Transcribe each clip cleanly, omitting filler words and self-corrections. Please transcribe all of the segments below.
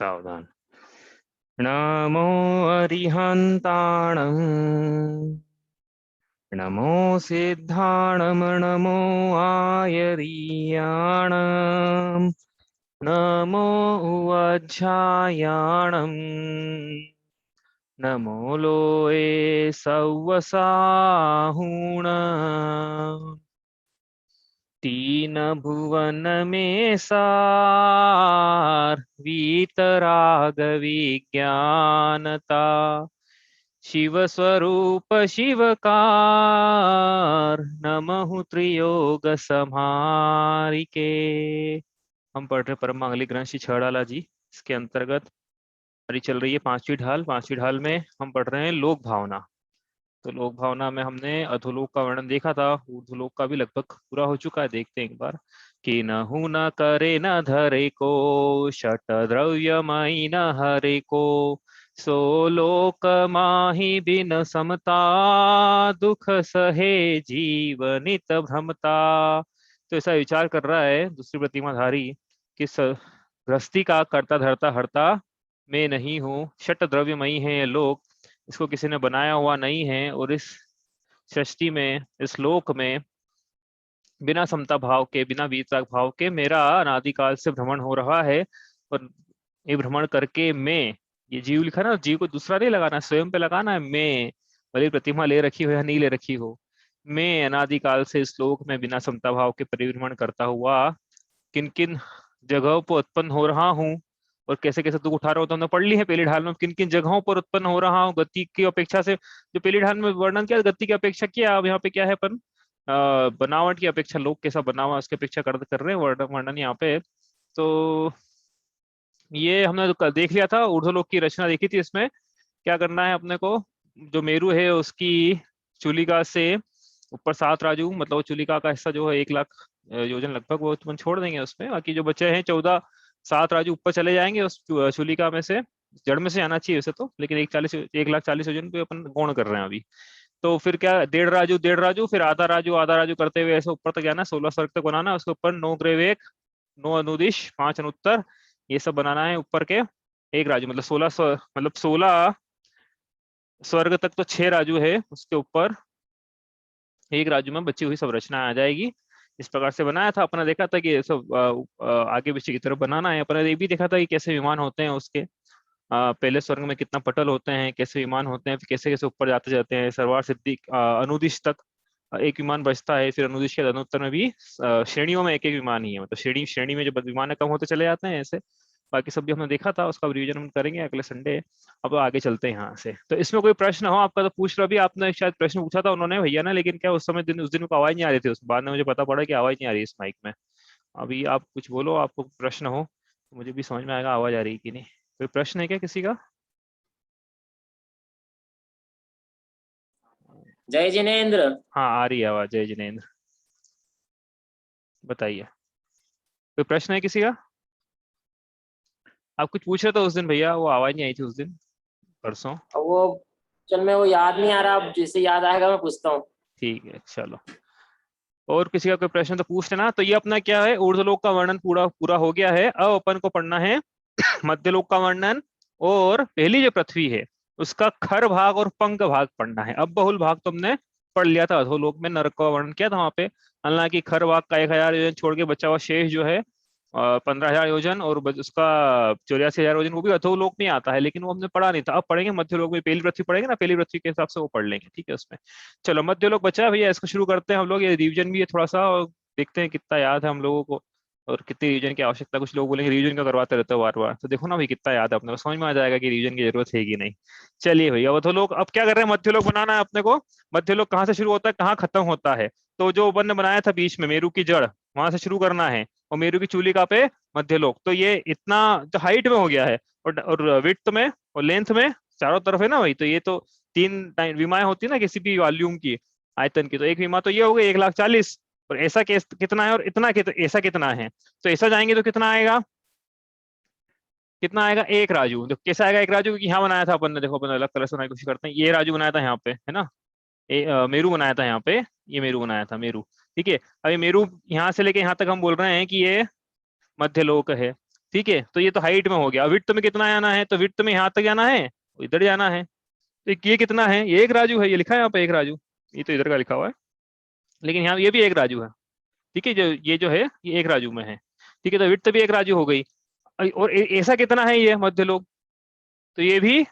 सावधान। नमो अरिहन्ताणं, नमो सिद्धाणं, नमो आयरीयाणं, नमो वज्झायाणं, नमो लोए सव्वसाहुण, तीन भुवन में सार वीतराग विज्ञानता, शिव स्वरूप शिवकार, नमः त्रियोग समारिके। हम पढ़ रहे परम मांगलिक ग्रंथ श्री छड़ाला जी। इसके अंतर्गत हमारी चल रही है पांचवी ढाल। पांचवी ढाल में हम पढ़ रहे हैं लोक भावना। तो लोक भावना में हमने अधोलोक का वर्णन देखा था, ऊर्ध्वलोक का भी लगभग पूरा हो चुका है। देखते हैं एक बार कि नहु न करे न धरे को, शत द्रव्यमयी न हरे को, सो लोक माही बिन समता, दुख सहे जीवनित भ्रमता। तो ऐसा विचार कर रहा है दूसरी प्रतिमाधारी कि गृहस्थी का करता धरता हरता मैं नहीं हूँ, शत द्रव्यमयी है ये लोक, इसको किसी ने बनाया हुआ नहीं है, और इस सृष्टि में, इस लोक में बिना समता भाव के, बिना वीतराग भाव के मेरा अनादिकाल से भ्रमण हो रहा है। और ये भ्रमण करके मैं, ये जीव लिखा ना, जीव को दूसरा नहीं लगाना, स्वयं पे लगाना है। मैं भले प्रतिमा ले रखी हो या नहीं ले रखी हो, मैं अनादिकाल से इस लोक में बिना समता भाव के परिभ्रमण करता हुआ किन किन जगहों पर उत्पन्न हो रहा हूँ और कैसे कैसे दुख उठा रहा हूँ, तो हमने पढ़ ली है पहली ढाल में। किन किन जगहों पर उत्पन्न हो रहा हूँ गति की अपेक्षा से, जो पहली ढाल में वर्णन किया गति की अपेक्षा किया, अब यहाँ पे क्या है अपन बनावट की अपेक्षा, लोग कैसा बना हुआ उसकी अपेक्षा कर रहे हैं वर्णन यहाँ पे। तो ये हमने तो देख लिया था, ऊर्ध्वलोक की रचना देखी थी। इसमें क्या करना है अपने को, जो मेरु है उसकी चूलिका से ऊपर 7 राजू, मतलब वो चूलिका का हिस्सा जो है 1 लाख योजन लगभग, वो तुम छोड़ देंगे उसमें। बाकी जो बचे हैं 14, 7 राजू ऊपर चले जाएंगे उस चूलिका में से, जड़ में से आना चाहिए वैसे तो, लेकिन 1,40,000 योजन पे अपन गौण कर रहे हैं अभी। तो फिर क्या, 1.5 राजू 1.5 राजू, फिर आधा राजू करते हुए ऐसे ऊपर तक जाना, 16 स्वर्ग तक बनाना। उसके ऊपर 9 ग्रेवेक, 9 अनुदिश, 5 अनुत्तर, ये सब बनाना है ऊपर के। 1 राजू मतलब 16, मतलब 16 स्वर्ग तक तो 6 राजू है, उसके ऊपर 1 राजू में बची हुई सब रचना आ जाएगी। इस प्रकार से बनाया था अपने, देखा था कि ये सब आगे पीछे की तरफ बनाना है। अपने ये भी देखा था कि कैसे विमान होते हैं उसके, पहले स्वर्ग में कितना पटल होते हैं, कैसे विमान होते हैं, फिर कैसे कैसे ऊपर जाते जाते हैं सर्वार सिद्धि अनुदिश तक एक विमान बचता है। फिर अनुदिश के अनुत्तर में भी श्रेणियों में एक एक विमान ही है, मतलब श्रेणी श्रेणी में जब विमान कम होते चले जाते हैं ऐसे। बाकी सब भी हमने देखा था, उसका रिवीजन हम करेंगे अगले संडे। अब आगे चलते हैं यहाँ से। तो इसमें कोई प्रश्न हो आपका तो पूछ लो। अभी आपने शायद प्रश्न पूछा था उन्होंने भैया ने, लेकिन क्या उस समय उस दिन को आवाज नहीं आ रही थी, उस बाद में मुझे पता पड़ा कि आवाज नहीं आ रही है इस माइक में। अभी आप कुछ बोलो, आपको प्रश्न हो तो मुझे भी समझ में आएगा आवाज आ रही है कि नहीं। कोई प्रश्न है क्या किसी का? जय जिनेन्द्र। हाँ आ रही है आवाज। जय जिनेन्द्र, बताइए, कोई प्रश्न है किसी का? आप कुछ पूछ रहे थे उस दिन भैया, वो आवाज नहीं आई थी उस दिन, परसों। अब वो चल, मैं वो याद नहीं आ रहा, अब जैसे याद आएगा मैं पूछता हूँ। ठीक है चलो, और किसी का कोई प्रश्न तो पूछ लेना। तो ये अपना क्या है, ऊर्ध्वलोक का वर्णन पूरा पूरा हो गया है। अब अपन को पढ़ना है मध्यलोक का वर्णन, और पहली जो पृथ्वी है उसका खर भाग और पंख भाग पढ़ना है। अब बहुल भाग तुमने पढ़ लिया था, अधोलोक में नरक का वर्णन किया था वहां पे। हालांकि खर भाग का 1,000 योजन छोड़ के बचा हुआ शेष जो है 15,000 योजन, और उसका 84,000 योजन, वो भी अधोलोक में आता है, लेकिन वो हमने पढ़ा नहीं था। अब पढ़ेंगे मध्यलोक में, पहली पृथ्वी पढ़ेंगे ना, पहली पृथ्वी के हिसाब से वो पढ़ लेंगे, ठीक है उसमें। चलो मध्यलोक बचा है भैया, इसको शुरू करते हैं हम लोग। ये रिवीजन भी है थोड़ा सा, और देखते हैं कितना याद है हम लोगों को, और कितनी रिवीजन की आवश्यकता। कुछ लोग बोलेंगे रिवीजन का करवाते रहते हो बार बार, तो देखो ना भाई कितना याद है अपने को, समझ में आ जाएगा कि रिवीजन की जरूरत है कि नहीं। चलिए भैया, अधोलोक अब क्या कर रहे हैं, मध्यलोक बनाना है अपने को। मध्यलोक कहाँ से शुरू होता है, कहाँ खत्म होता है? तो जो वन ने बनाया था बीच में, मेरू की जड़, वहां से शुरू करना है, और मेरू की चूलिका पे मध्यलोक। तो ये इतना जो हाइट में हो गया है, और विड्थ में और लेंथ में चारों तरफ है ना भाई। तो ये तो 3 विमाएं होती है ना किसी भी वॉल्यूम की, आयतन की। तो एक विमा तो ये हो गई 1,40,000, और ऐसा कितना है, और इतना ऐसा कितना है। तो ऐसा जाएंगे तो कितना आएगा, कितना आएगा 1 राजू। तो कैसा आएगा 1 राजू, क्योंकि यहाँ बनाया था अपन ने, देखो अपन अलग तरह से बनाने की कोशिश करते हैं। ये राजू बनाया था यहाँ पे, है ना, मेरू बनाया था यहाँ पे, ये मेरू बनाया था, मेरू। ठीक है, अब ये मेरू यहाँ से लेके यहाँ तक हम बोल रहे हैं कि ये मध्यलोक है। ठीक है, तो ये तो हाइट में हो गया। विड्थ में कितना आना है, तो विड्थ में यहाँ तक जाना है, इधर जाना है। तो ये कितना है, ये एक राजू है, ये लिखा है यहाँ पे एक राजू, ये तो इधर का लिखा हुआ है, लेकिन यहाँ ये भी एक राजू है। ठीक है, जो ये जो है ये एक राजू में है। ठीक है, तो विड्थ भी एक राजू हो गई। और ऐसा कितना है ये मध्य लोग, तो ये भी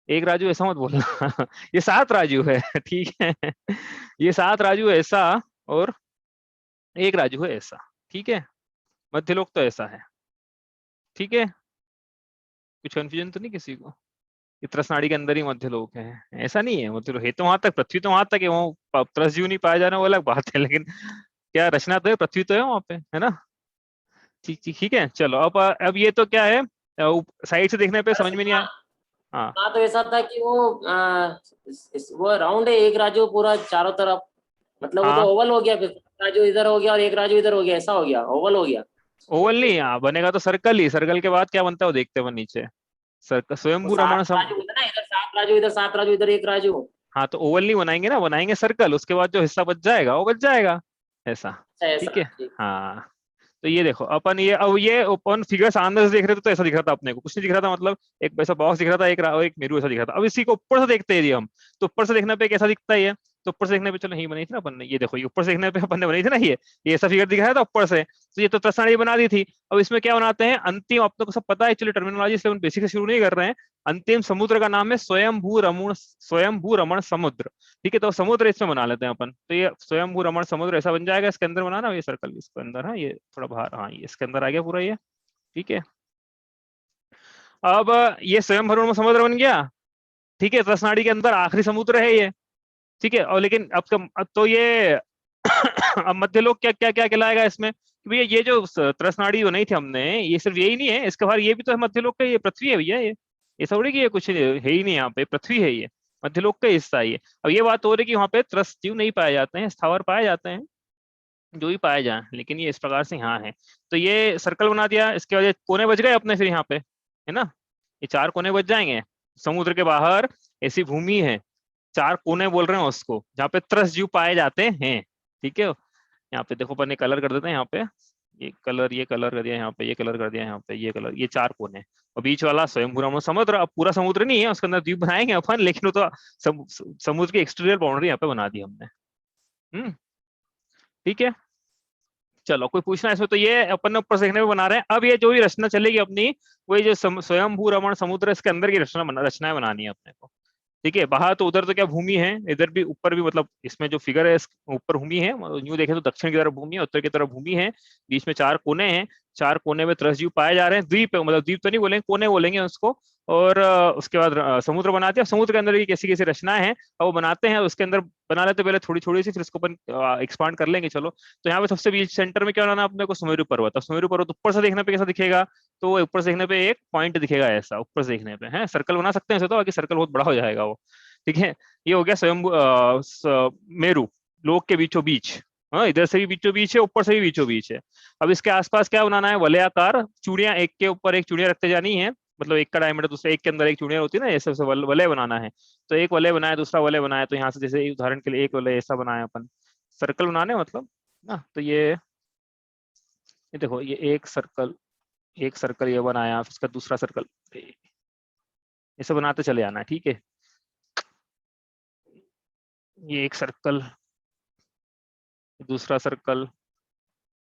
एक राजू, ऐसा मत बोलना ये 7 राजू है ठीक है ये 7 राजू है ऐसा, और एक राजू है ऐसा। ठीक है, मध्य लोग तो ऐसा है। ठीक है, कुछ कंफ्यूजन तो नहीं किसी को? ये त्रसनाड़ी के अंदर ही मध्य लोक है, ऐसा नहीं है। मध्य लोक है तो वहां तक, पृथ्वी तो वहां तक है, वो त्रसजीव नहीं पाया जाना वो अलग बात है, लेकिन क्या रचना तो है, पृथ्वी तो है वहां पे, है ना। ठीक ठीक ठीक है, चलो अब ये तो क्या है, साइड से देखने पे समझ में नहीं आया। हाँ हाँ, तो ऐसा था कि वो राउंड है, एक राजू पूरा चारों तरफ, मतलब वो तो हाँ, ओवल हो गया, फिर राजू इधर हो गया और एक राजू इधर हो गया, ऐसा हो गया, ओवल हो गया। ओवल नहीं, हाँ बनेगा तो सर्कल ही, सर्कल के बाद क्या बनता है वो देखते हैं नीचे। सर्कल वो स्वयंभू रमण 7 राजू होता है ना, इधर 7 राजू, इधर 7 राजू, इधर एक राजू। हाँ तो ओवल नहीं बनाएंगे ना, बनाएंगे सर्कल, उसके बाद जो हिस्सा बच जाएगा वो बच जाएगा, ऐसा। अच्छा, ठीक ऐसा है, ठीक। हाँ। तो ये देखो अपन, ये अब ये अपन फिगर अंदर से देख रहे थे तो ऐसा दिख रहा था अपने को, कुछ नहीं दिख रहा था, मतलब एक ऐसा बॉक्स दिख रहा था, एक मेरू ऐसा दिख रहा था। अब इसी को ऊपर से देखते हैं यदि हम, तो ऊपर से देखने पे कैसा दिखता है ये, तो ऊपर से देखने पे, चलो यही बनाई थी ना अपन ने, ये देखो ये ऊपर से देखने पे अपन ने बनाई थी ना, ये ऐसा फिगर दिख रहा था ऊपर से, तो ये तो त्रसनाड़ी बना दी थी। अब इसमें क्या बनाते हैं, अंतिम, अपने को सब पता है एक्चुअली टर्मिनोलॉजी, इसलिए हम बेसिक से शुरू नहीं कर रहे हैं। अंतिम समुद्र का नाम है स्वयंभू रमण समुद्र। ठीक है, तो समुद्र इसमें बना लेते हैं अपन, तो ये स्वयंभू रमण समुद्र ऐसा बन जाएगा। इसके अंदर बनाना ये सर्कल, इसके अंदर, हाँ ये थोड़ा बाहर, हाँ ये इसके अंदर आ गया पूरा ये। ठीक है, अब ये स्वयंभू रमण समुद्र बन गया। ठीक है, रसनाड़ी के अंदर आखिरी समुद्र है ये। ठीक है, और लेकिन अब तो ये अब मध्यलोक क्या क्या क्या कहलाएगा इसमें, कि भैया ये जो त्रसनाड़ी बनाई थी हमने, ये सिर्फ यही नहीं है, इसके बाहर ये भी तो है मध्यलोक का, ये पृथ्वी है भैया, ये थोड़ी कि ये कुछ है ही नहीं, यहाँ पे पृथ्वी है ये, मध्यलोक का हिस्सा है ये। अब ये बात हो रही है कि वहाँ पे त्रस जीव नहीं पाए जाते हैं, स्थावर पाए जाते हैं, जो भी पाए जाए, लेकिन ये इस प्रकार से यहाँ है। तो ये सर्कल बना दिया, इसके वजह कोने बच गए अपने फिर यहाँ पे, है ना, ये 4 कोने बच जाएंगे। समुद्र के बाहर ऐसी भूमि है, 4 कोने बोल रहे हैं उसको, जहाँ पे त्रस जीव पाए जाते हैं। ठीक है, यहाँ पे देखो अपन कलर कर देते हैं, यहाँ पे ये कलर कर दिया, यहाँ पे ये कलर कर दिया, यहाँ पे ये कलर, ये 4 कोने। और बीच वाला स्वयं समुद्र, अब पूरा समुद्र नहीं है, उसके अंदर द्वीप बनाएंगे अपन, लेकिन वो तो समुद्र की एक्सटीरियर बाउंड्री यहाँ पे बना दी हमने। ठीक है, चलो कोई पूछना है इसमें, तो ये अपन ऊपर से देखने में बना रहे हैं। अब ये जो भी रचना चलेगी अपनी, वही जो स्वयंभू रमण समुद्र, इसके अंदर की रचनाएं बनानी है अपने को। ठीक है, बाहर तो उधर तो क्या भूमि है, इधर भी ऊपर भी, मतलब इसमें जो फिगर है ऊपर भूमि है, यूं देखें तो दक्षिण की तरफ भूमि है, उत्तर की तरफ भूमि है, बीच में 4 कोने हैं, 4 कोने में त्रसजीव पाए जा रहे हैं। द्वीप है, मतलब द्वीप तो नहीं बोलेंगे, कोने बोलेंगे उसको। और उसके बाद समुद्र बनाते हैं, समुद्र के अंदर की कैसी कैसी रचनाएं हैं और वो बनाते हैं, उसके अंदर बना लेते पहले थोड़ी थोड़ी सी, फिर इसको अपन एक्सपांड कर लेंगे। चलो, तो यहाँ पे सबसे बीच सेंटर में क्या बनाना अपने को, सुमेरु पर्वत। अब सुमेरु पर्वत ऊपर से देखने पे कैसा दिखेगा, तो ऊपर से देखने पे एक पॉइंट दिखेगा ऐसा, ऊपर से देखने पे है, सर्कल बना सकते हैं ऐसे तो, बाकी सर्कल बहुत बड़ा हो जाएगा वो। ठीक है, ये हो गया स्वयं मेरू, लोक के बीचों बीच। हाँ, इधर से भी बीचों बीच है, ऊपर से भी बीचों बीच है। अब इसके आसपास क्या बनाना है, वलयाकार चूड़ियां, एक के ऊपर एक चूड़ियां रखते जानी है, मतलब एक का डायमीटर दूसरा, एक के अंदर एक चूड़ियां होती है ना, ऐसे वलय बनाना है। तो एक वलय बनाया, दूसरा वलय बनाया, तो यहाँ से जैसे उदाहरण के लिए एक वलय ऐसा बनाया अपन, सर्कल बनाने मतलब ना। तो ये देखो, ये एक सर्कल ये बनाया, फिर इसका दूसरा सर्कल, ऐसे बनाते चले जाना है। ठीक है, ये एक सर्कल, दूसरा सर्कल।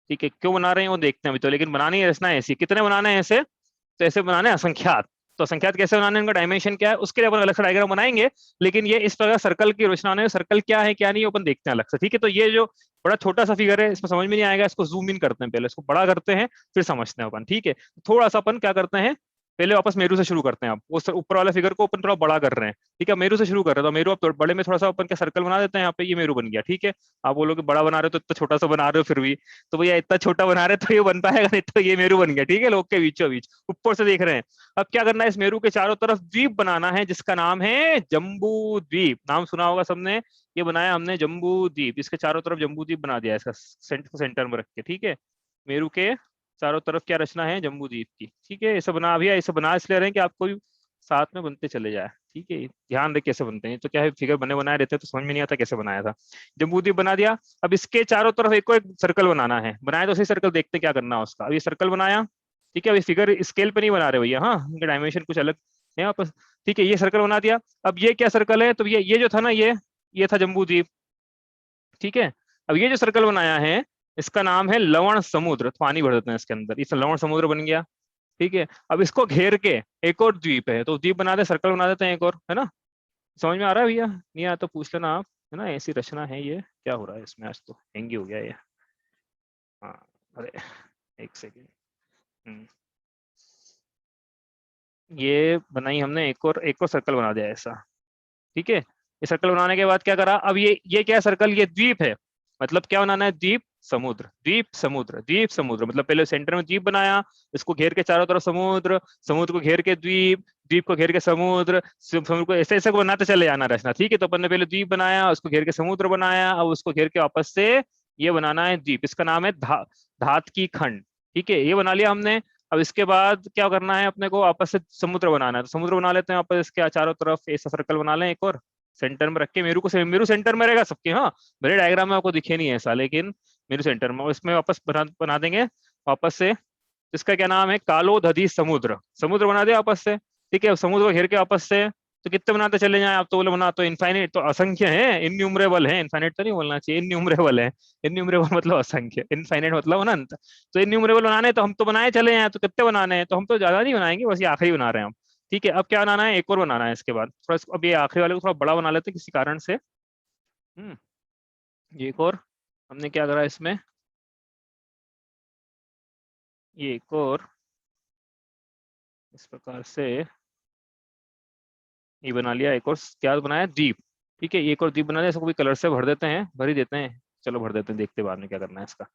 ठीक है, क्यों बना रहे हैं वो देखते हैं अभी तो, लेकिन बनानी है रचना ऐसी, कितने बनाने हैं ऐसे, तो ऐसे बनाने हैं असंख्यात। तो असंख्यात कैसे बनाने हैं, उनका डायमेंशन क्या है, उसके लिए अपन अलग से डायग्राम बनाएंगे। लेकिन ये इस प्रकार सर्कल की रचना में सर्कल क्या है क्या नहीं अपन देखते हैं अलग से। ठीक है, तो ये जो बड़ा छोटा सा फिगर है, इसमें समझ में नहीं आएगा, इसको जूम इन करते हैं पहले, इसको बड़ा करते हैं, फिर समझते हैं अपन। ठीक है, थोड़ा सा अपन क्या करते हैं, पहले वापस मेरू से शुरू करते हैं। आप वो ऊपर वाले फिगर को अपन थोड़ा बड़ा कर रहे हैं। ठीक है, मेरू से शुरू कर रहे हैं, तो मेरू अब बड़े में थोड़ा सा अपन क्या सर्कल बना देते हैं, यहाँ पे ये मेरू बन गया। ठीक है, आप बोलोगे बड़ा बना रहे हो तो इतना छोटा सा बना रहे हो फिर भी, तो भैया इतना छोटा बना रहे तो ये बन पाएगा नहीं, तो ये मेरू बन गया। ठीक है, लोग के बीचों बीच ऊपर से देख रहे हैं। अब क्या करना है, इस मेरू के चारों तरफ द्वीप बनाना है, जिसका नाम है जम्बू द्वीप। नाम सुना होगा सबने, ये बनाया हमने जम्बू द्वीप, इसके चारों तरफ जम्बू द्वीप बना दिया इसका सेंटर में रख के। ठीक है, मेरू के चारों तरफ क्या रचना है, जम्बू द्वीप की। ठीक है, ऐसे बना भैया, ऐसे बना इसलिए रहे हैं कि आपको भी साथ में बनते चले जाए। ठीक है, ध्यान रख कैसे बनते हैं, तो क्या है फिगर बने बनाए रहते हैं तो समझ में नहीं आता कैसे बनाया था। जम्बू द्वीप बना दिया। अब इसके चारों तरफ एक सर्कल बनाना है, बनाया तो सही सर्कल, देखते क्या करना है उसका। अब ये सर्कल बनाया, ठीक है, अभी फिगर स्केल पे नहीं बना रहे भैया, हाँ इनके डायमेंशन कुछ अलग है वापस। ठीक है, ये सर्कल बना दिया। अब ये क्या सर्कल है, तो ये जो था ना, ये था जम्बू द्वीप। ठीक है, अब ये जो सर्कल बनाया है इसका नाम है लवण समुद्र, तो पानी भर देते हैं इसके अंदर, इस लवण समुद्र बन गया। ठीक है, अब इसको घेर के एक और द्वीप है, तो द्वीप बना दे, सर्कल बना देते हैं एक और, है ना। समझ में आ रहा है भैया, नहीं आया तो पूछ लेना आप, है ना। ऐसी रचना है ये, क्या हो रहा है इसमें, आज तो हैंगी हो गया ये। हाँ, अरे एक सेकेंड। ये बनाई हमने, एक और सर्कल बना दिया ऐसा। ठीक है, ये सर्कल बनाने के बाद क्या करा, अब ये क्या सर्कल, ये द्वीप है, मतलब क्या बनाना है, द्वीप समुद्र, द्वीप समुद्र, द्वीप समुद्र, मतलब पहले सेंटर में द्वीप बनाया, इसको घेर के चारों तरफ समुद्र, समुद्र को घेर के द्वीप, द्वीप को घेर के समुद्र, समुद्र को ऐसे ऐसे बनाते चले जाना रचना। ठीक है, तो अपन ने पहले द्वीप बनाया, उसको घेर के समुद्र बनाया, अब उसको घेर के वापस से ये बनाना है द्वीप, इसका नाम है धात की खंड। ठीक है, ये बना लिया हमने। अब इसके बाद क्या करना है, अपने को आपस से समुद्र बनाना है, तो समुद्र बना लेते हैं आपस, इसके चारों तरफ ऐसा सर्कल बना लें एक और, सेंटर में रख के, मेरू सेंटर में रहेगा सबके, हाँ मेरे डायग्राम में आपको दिखे नहीं है ऐसा, लेकिन मेरू सेंटर में, इसमें वापस बना देंगे वापस से। इसका क्या नाम है, कालो दधी समुद्र, समुद्र बना दिया वापस से। ठीक है, समुद्र को घेर के वापस से, तो कितने बनाते चले जाएं आप, तो बोले बना तो इनफाइनाइट, तो असंख्य है, इनन्यूमरेबल है, इनफाइनाइट तो नहीं बोलना चाहिए, इनन्यूमरेबल है। इनन्यूमरेबल मतलब असंख्य, इनफाइनाइट मतलब अनंत। तो इनन्यूमरेबल बनाने तो हम तो बनाए चले हैं, तो कितने बनाने हैं, तो हम तो ज्यादा नहीं बनाएंगे, बस ये आखिरी बना रहे हैं हम। ठीक है, अब क्या बनाना है, एक और बनाना है इसके बाद, थोड़ा अब ये आखिरी वाले को थोड़ा बड़ा बना लेते हैं किसी कारण से। ये एक और हमने क्या करा इसमें, ये एक और इस प्रकार से ये बना लिया, एक और क्या बनाया, द्वीप। ठीक है, एक और द्वीप बना लिया, इसको भी कलर से भर देते हैं, भर ही देते हैं, चलो भर देते हैं, देखते हैं बाद में क्या करना है इसका।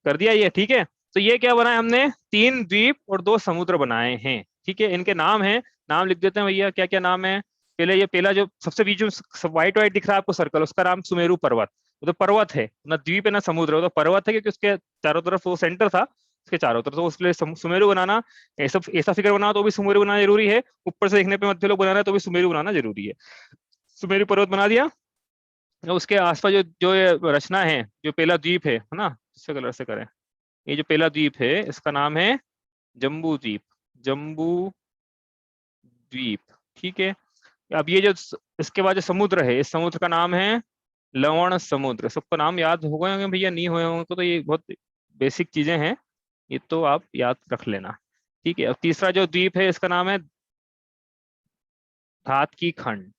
कर दिया ये, ठीक है। तो ये क्या बनाया हमने, 3 द्वीप और 2 समुद्र बनाए हैं। ठीक है, इनके नाम है, नाम लिख देते हैं भैया, क्या क्या नाम है। पहले ये पहला जो सबसे बीच में व्हाइट व्हाइट दिख रहा है आपको सर्कल, उसका नाम सुमेरु पर्वत, वो तो पर्वत है ना, द्वीप है ना समुद्र, वो तो पर्वत है, क्योंकि उसके चारों तरफ वो सेंटर था, उसके चारों तरफ, तो उसके सुमेरु बनाना, ऐसा ऐसा फिगर बनाना तो भी सुमेरु बनाना जरूरी है, ऊपर से देखने पे मध्य लोग बनाना है तो भी सुमेरु बनाना जरूरी है। सुमेरु पर्वत बना दिया। उसके आसपास जो जो ये रचना है, जो पहला द्वीप है ना, इससे कलर से करें, ये जो पहला द्वीप है इसका नाम है जम्बू द्वीप, जम्बू द्वीप। ठीक है, अब ये जो इसके बाद जो समुद्र है, इस समुद्र का नाम है लवण समुद्र। सबको नाम याद हो गए होंगे भैया, नहीं हुए होंगे तो ये बहुत बेसिक चीजें हैं, ये तो आप याद रख लेना। ठीक है, अब तीसरा जो द्वीप है इसका नाम है धात की खंड।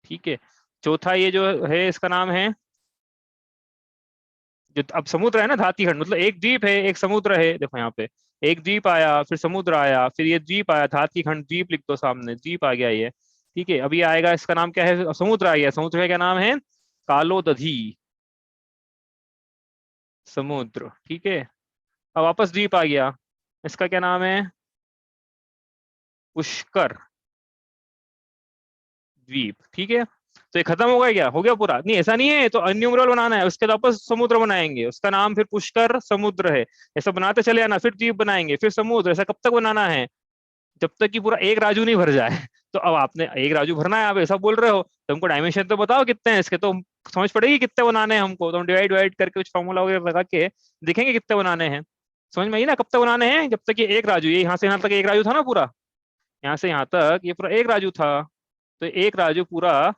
ठीक है, चौथा ये जो है इसका नाम है, जो अब समुद्र है ना, धाती खंड, मतलब एक द्वीप है एक समुद्र है, देखो यहाँ पे एक द्वीप आया, फिर समुद्र आया, फिर ये द्वीप आया, धाती खंड, द्वीप लिख दो सामने, द्वीप आ गया ये। ठीक है, अभी आएगा, इसका नाम क्या है, समुद्र आ गया, समुद्र का क्या नाम है, कालो दधी समुद्र। ठीक है, अब वापस द्वीप आ गया, इसका क्या नाम है, पुष्कर द्वीप। ठीक है, तो ये खत्म हो गया, क्या हो गया पूरा, नहीं ऐसा नहीं है, तो अन्यूमरल बनाना है, उसके बाद वापस समुद्र बनाएंगे, उसका नाम फिर पुष्कर समुद्र है, ऐसा बनाते चले आना, फिर द्वीप बनाएंगे, फिर समुद्र, ऐसा कब तक बनाना है, जब तक कि पूरा एक राजू नहीं भर जाए। तो अब आपने एक राजू भरना है, आप ऐसा बोल रहे हो, तो हमको डायमेंशन तो बताओ कितने हैं इसके, तो समझ पड़ेगी कितने बनाने हैं हमको, तो हम डिवाइड डिवाइड करके कुछ फॉर्मूला वगैरह लगा के देखेंगे कितने बनाने हैं। समझ में आई ना, कब तक बनाने हैं, जब तक ये एक राजू, ये यहाँ से यहाँ तक एक राजू था ना पूरा, यहाँ से यहाँ तक ये पूरा एक राजू था, तो एक राजू पूरा,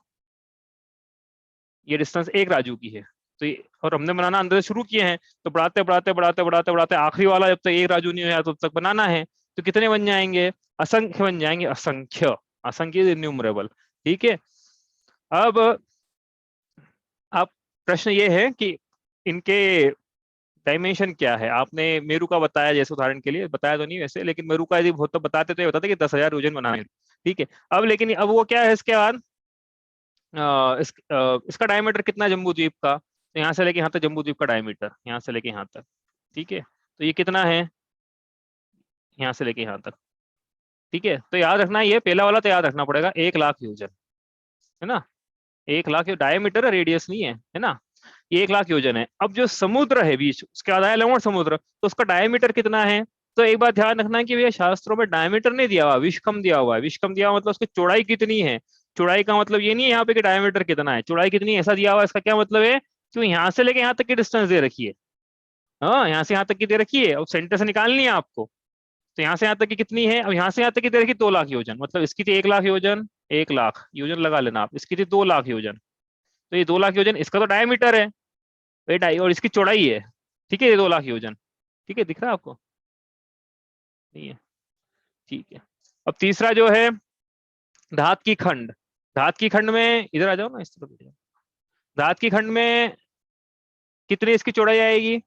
ये डिस्टेंस एक राजू की है। तो और हमने बनाना अंदर से शुरू किए हैं, तो बढ़ाते बढ़ाते बढ़ाते बढ़ाते बढ़ाते आखिरी वाला जब तक एक राजू नहीं होया तब तक बनाना है, तो कितने बन जाएंगे, असंख्य बन जाएंगे, असंख्य, असंख्य इन्यूमरेबल। ठीक है, अब आप प्रश्न ये है कि इनके डायमेंशन क्या है, आपने मेरू का बताया, जैसे उदाहरण के लिए बताया तो नहीं वैसे, लेकिन मेरू का यदि बहुत तो बताते तो ये बताते कि 10,000 योजन बना मेरू। ठीक है, अब लेकिन अब वो क्या है इसके बाद, इसका डायमीटर कितना है जम्बू द्वीप का, तो यहाँ से लेके यहाँ तक जम्बू द्वीप का डायमीटर, यहाँ से लेके यहाँ तक। ठीक है, तो ये कितना है, यहाँ से लेके यहाँ तक। ठीक है, तो याद रखना, ये पहला वाला तो याद रखना पड़ेगा, 1,00,000 योजन, है ना, 1,00,000 डायमीटर है, रेडियस नहीं है ना, ये 1,00,000 योजन है। अब जो समुद्र है बीच, उसके बाद आया लवण समुद्र, तो उसका डायमीटर कितना है, तो एक बात ध्यान रखना है कि भैया शास्त्रों में डायमीटर नहीं दिया हुआ, विष्कम दिया हुआ है, विष्कम दिया हुआ मतलब उसकी चौड़ाई कितनी है, चौड़ाई का मतलब ये नहीं है यहाँ पे कि डायमीटर कितना है, चौड़ाई कितनी है ऐसा दिया हुआ है, इसका क्या मतलब है कि यहाँ से लेके यहाँ तक की डिस्टेंस दे रखी है, हाँ, यहाँ से यहाँ तक की दे रखी है, अब सेंटर से निकालनी है आपको। तो यहाँ से यहाँ तक की कितनी है, अब यहाँ से यहाँ तक की दे रखी 2 लाख योजन, मतलब इसकी थी 1 लाख योजन, 1 लाख योजन लगा लेना आप, इसकी थी 2 लाख योजन। तो ये 2 लाख योजन इसका तो डायमीटर है, ये और इसकी चौड़ाई है, ठीक है, ये 2 लाख योजन, ठीक है, दिख रहा है आपको? नहीं है, ठीक है। अब तीसरा जो है धात की खंड, धात की खंड में इधर आ जाओ ना, इस तरफ आ जाओ। धात की खंड में कितनी इसकी चौड़ाई आएगी,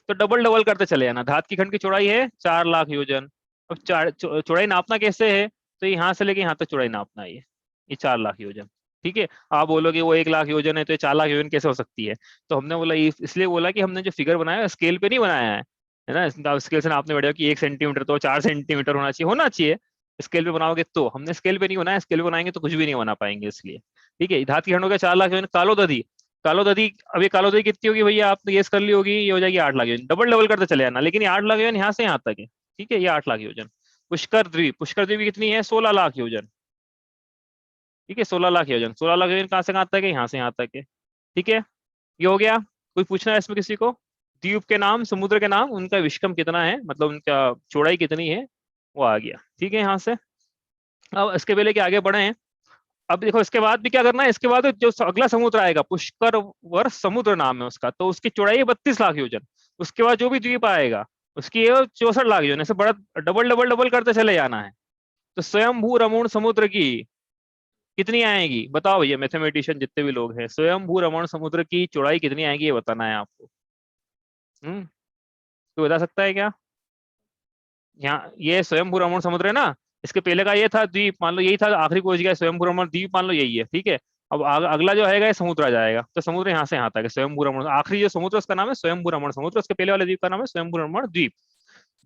तो डबल डबल करते चले जाना। धात की खंड की चौड़ाई है 4 लाख योजन। अब चौड़ाई नापना कैसे है, तो यहाँ से लेके यहाँ तक चौड़ाई नापना है, ये 4 लाख योजन, ठीक है। आप बोलोगे वो 1 लाख योजन है, तो ये 4 लाख योजन कैसे हो सकती है, तो हमने बोला इसलिए बोला कि हमने जो फिगर बनाया स्केल पे नहीं बनाया है ना, स्केल से नापने बैठे कि 1 सेंटीमीटर तो 4 सेंटीमीटर होना चाहिए। स्केल पे बनाओगे तो, हमने स्केल पे नहीं बनाया, स्केल पे बनाएंगे तो कुछ भी नहीं बना पाएंगे, इसलिए ठीक है। धात की खंड हो गया 4 लाख योजन। कालो दधी, कालो दधी, अब ये कालो दधी कितनी होगी भैया, आपने गेस कर ली होगी, ये हो जाएगी 8 लाख योजन। डबल डबल करते चले जाना, लेकिन ये 8 लाख योजन यहाँ से यहाँ तक है, ठीक है, ये 8 लाख योजन। पुष्कर द्वीप, पुष्कर द्वीप कितनी है, 16 लाख योजन, ठीक है, 16 लाख योजन। 16 लाख योजन कहाँ से कहाँ तक है, यहाँ से यहाँ तक है, ठीक है। ये हो गया। कोई पूछना है इसमें किसी को, द्वीप के नाम, समुद्र के नाम, उनका विस्कम कितना है, मतलब उनका चौड़ाई कितनी है, वो आ गया, ठीक है यहाँ से। अब इसके पहले के आगे बढ़े हैं, अब देखो इसके बाद भी क्या करना है, इसके बाद जो अगला समुद्र आएगा, पुष्कर वर समुद्र नाम है उसका, तो उसकी चौड़ाई है 32 लाख योजन। उसके बाद जो भी द्वीप आएगा उसकी 64 लाख योजन, ऐसे बड़ा डबल डबल डबल करते चले जाना है। तो स्वयंभू रमण समुद्र की कितनी आएगी, बताओ भैया, मैथमेटिशियन जितने भी लोग हैं, स्वयंभू रमण समुद्र की चौड़ाई कितनी आएगी, ये बताना है आपको। तो बता सकता है क्या, यहाँ ये स्वयंभू रमण समुद्र है ना, इसके पहले का ये था द्वीप, मान लो यही था, आखिरी पहुंच गया स्वयंभू रमण द्वीप, मान लो यही है, ठीक है। अब अगला जो आएगा ये समुद्र आ जाएगा, तो समुद्र यहाँ से यहाँ तक है, स्वयंभू रमण, आखिरी जो समुद्र उसका नाम है स्वयंभू रमण समुद्र, उसके पहले वाले द्वीप का नाम है स्वयंभू रमण द्वीप।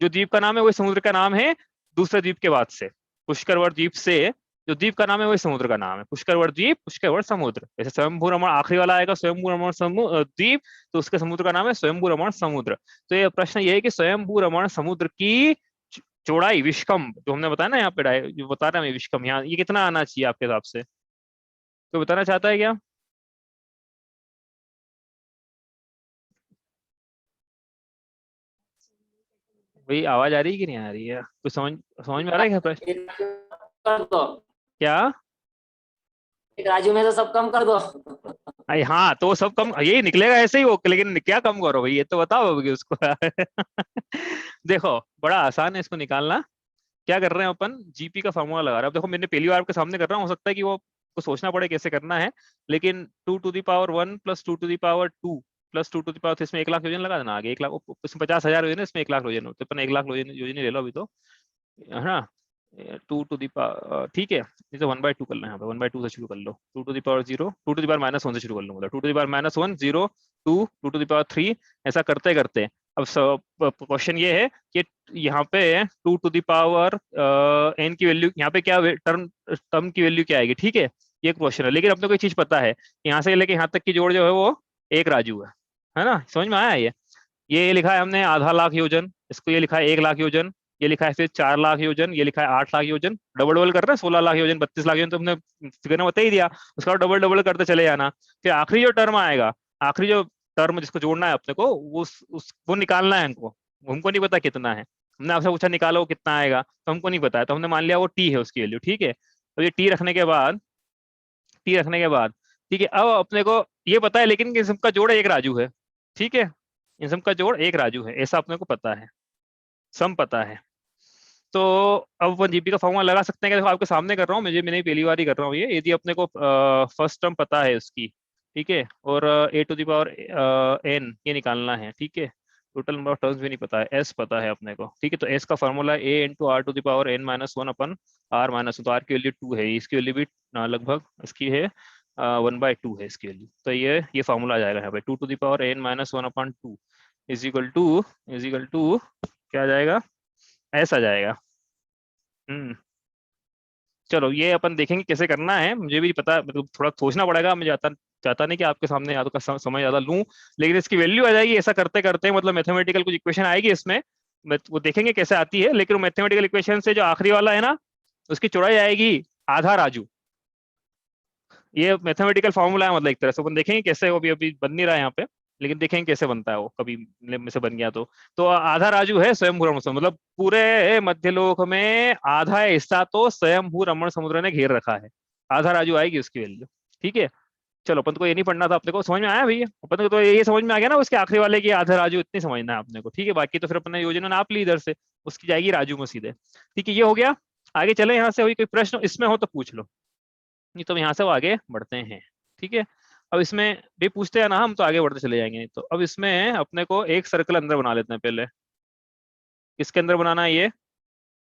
जो द्वीप का नाम है वही समुद्र का नाम है दूसरे द्वीप के बाद से, पुष्करवर द्वीप से जो द्वीप का नाम है वही समुद्र का नाम है, पुष्करवर द्वीप, पुष्करवर समुद्र। जैसे स्वयंभू रमण आखिरी वाला आएगा स्वयंभू रमण द्वीप, तो उसके समुद्र का नाम है स्वयंभू रमण समुद्र। तो ये प्रश्न ये है कि स्वयंभू रमण समुद्र की चौड़ाई विस्कम जो हमने बताया ना यहाँ पे, जो बता रहा है विस्कम, यहाँ ये कितना आना चाहिए आपके हिसाब से, तो बताना चाहता है क्या? भाई आवाज आ रही है कि नहीं आ रही है, कुछ समझ समझ में आ रहा है क्या प्रश्न? कर दो, क्या? एक राजू में से सब कम कर दो। अरे हाँ, तो सब कम यही निकलेगा ऐसे ही वो, लेकिन क्या कम करो भाई, ये तो बताओ अभी उसको। देखो बड़ा आसान है इसको निकालना। क्या कर रहे हैं अपन, जीपी का फॉर्मूला लगा रहे हैं। अब देखो मैंने पहली बार आपके सामने कर रहा हूँ, हो सकता है कि वो को सोचना पड़े कैसे करना है, लेकिन 2 to the power 1 + 2 to the power 2 + 2 to the power, इसमें 1 लाख योजन लगा देना आगे, 1 लाख, इसमें 50,000 योजन है, इसमें 1 लाख योजन, तो अपन 1 लाख योजन योजन ही ले लो अभी तो, है ना। 2 to the power, ठीक है, इसे 1/2 कर लो, यहाँ पे 1/2 से शुरू कर लो, 2 to the power 0, 2 to the power -1 से शुरू कर लो, मतलब 2 to the power -1 0 2 2 to the power 3, ऐसा करते करते अब क्वेश्चन ये है कि यहाँ पे 2 to the power n की वैल्यू, यहाँ पे क्या टर्म टर्म की वैल्यू क्या आएगी, ठीक है, ये क्वेश्चन है। लेकिन अपने को एक चीज पता है, यहाँ से लेके यहाँ तक की जोड़ जो है वो 1 राजू है ना, समझ में आया ये लिखा है हमने आधा लाख योजन, इसको ये लिखा है 1 लाख योजन, ये लिखा है फिर 4 लाख योजन, ये लिखा है 8 लाख योजन, डबल डबल कर रहे हैं 16 लाख योजन, 32 लाख योजन, तो हमने फिगर में बता ही दिया, उसका डबल डबल करते चले जाना। फिर आखिरी जो टर्म आएगा, आखिरी जो टर्म जिसको जोड़ना है अपने को, वो निकालना है हमको, हमको नहीं पता कितना है, हमने आपसे पूछा निकालो कितना आएगा, तो हमको नहीं पता है, तो हमने मान लिया वो टी है उसकी वैल्यू, ठीक है। तो ये टी रखने के बाद, टी रखने के बाद, ठीक है, अब अपने को ये पता है लेकिन इन सबका जोड़ 1 राजू है, ठीक है, इन सबका जोड़ 1 राजू है, ऐसा अपने को पता है, सम पता है। तो अब अपन जीपी का फॉर्मूला लगा सकते हैं कि देखो आपके सामने कर रहा हूँ, मैंने पहली बार ही कर रहा हूँ ये, यदि अपने को फर्स्ट टर्म पता है उसकी, ठीक है, और a⁴n ये निकालना है, ठीक है, टोटल नंबर ऑफ टर्म्स भी नहीं पता है, s पता है अपने को, ठीक है, तो s का फॉर्मूला a × r⁴n−1 r -1, तो r की वैल्यू 2 है, इसकी वैल्यू भी लगभग इसकी है 1/2 है इसकी वैल्यू, तो ये फॉर्मूला आ जाएगा यहाँ पे 2⁴n−1/2 इज इक्वल टू क्या आ जाएगा, s आ जाएगा। चलो ये अपन देखेंगे कैसे करना है, मुझे भी पता, मतलब थोड़ा सोचना पड़ेगा, मैं चाहता नहीं कि आपके सामने या तो का समय ज्यादा लूं, लेकिन इसकी वैल्यू आ जाएगी ऐसा करते करते, मतलब मैथमेटिकल कुछ इक्वेशन आएगी इसमें, वो देखेंगे कैसे आती है, लेकिन मैथमेटिकल इक्वेशन से जो आखिरी वाला है ना, उसकी चौड़ाई आएगी आधा राजू, ये मैथमेटिकल फॉर्मूला है, मतलब एक तरह से अपन देखेंगे कैसे, वो अभी बन नहीं रहा है यहाँ पे, लेकिन देखेंगे कैसे बनता है वो, कभी में से बन गया तो आधा राजू है स्वयंभू रमण समुद्र, मतलब पूरे मध्यलोक में आधा हिस्सा तो स्वयंभू रमण समुद्र ने घेर रखा है, आधा राजू आएगी उसकी वैल्यू। ठीक है, चलो अपन को ये नहीं पढ़ना था, अपने को समझ में आया भैया, अपन को तो ये समझ में आ गया ना उसके आखिरी वाले की आधा राजू, इतनी समझना है अपने को। ठीक है, बाकी तो फिर अपने योजना नाप ली इधर से, उसकी जाएगी राजू में सीधे। ठीक है, ये हो गया। आगे चले, यहाँ से कोई कोई प्रश्न इसमें हो तो पूछ लो, नहीं तो यहाँ से वो आगे बढ़ते हैं। ठीक है, अब इसमें भी पूछते हैं ना हम, तो आगे बढ़ते चले जाएंगे। नहीं तो अब इसमें अपने को एक सर्कल अंदर बना लेते हैं पहले। किसके अंदर बनाना है ये?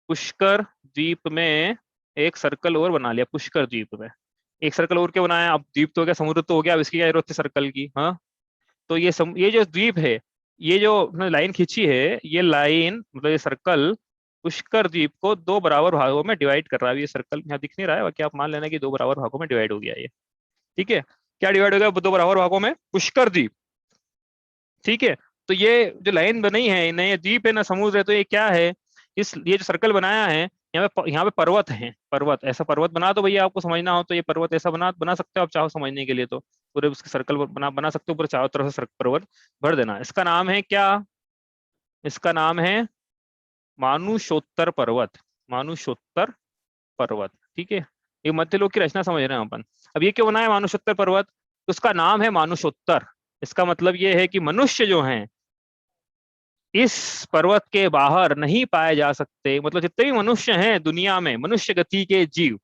पुष्कर द्वीप में एक सर्कल और बना लिया, पुष्कर द्वीप में एक सर्कल और क्या बनाया? अब द्वीप तो हो गया, समुद्र तो हो गया, अब इसकी क्या जरूरत है सर्कल की? हाँ, तो ये जो द्वीप है, ये जो लाइन खींची है, ये लाइन मतलब ये सर्कल पुष्कर द्वीप को दो बराबर भागों में डिवाइड कर रहा है। ये सर्कल यहाँ दिख नहीं रहा है, बाकी आप मान लेना कि दो बराबर भागों में डिवाइड हो गया ये। ठीक है, क्या डिवाइड हो गया दो बराबर भागों में? पुष्कर द्वीप। ठीक है, तो ये जो लाइन बनी है, न ये द्वीप है ना समुद्र है, तो ये क्या है? ये जो सर्कल बनाया है, यहाँ पे पर्वत है, पर्वत, ऐसा पर्वत बना दो भैया, आपको समझना हो तो ये पर्वत ऐसा बना बना सकते हो आप, चाहो समझने के लिए तो पूरे उसके सर्कल बना बना सकते हो, पूरे चारों तरफ से पर्वत भर देना। इसका नाम है क्या? इसका नाम है मानुषोत्तर पर्वत, मानुषोत्तर पर्वत। ठीक है, ये मध्यलोक की रचना समझ रहे हैं अपन। अब ये क्यों बना है मानुषोत्तर पर्वत? तो उसका नाम है मानुषोत्तर, इसका मतलब ये है कि मनुष्य जो हैं इस पर्वत के बाहर नहीं पाए जा सकते, मतलब जितने भी मनुष्य हैं दुनिया में, मनुष्य गति के जीव,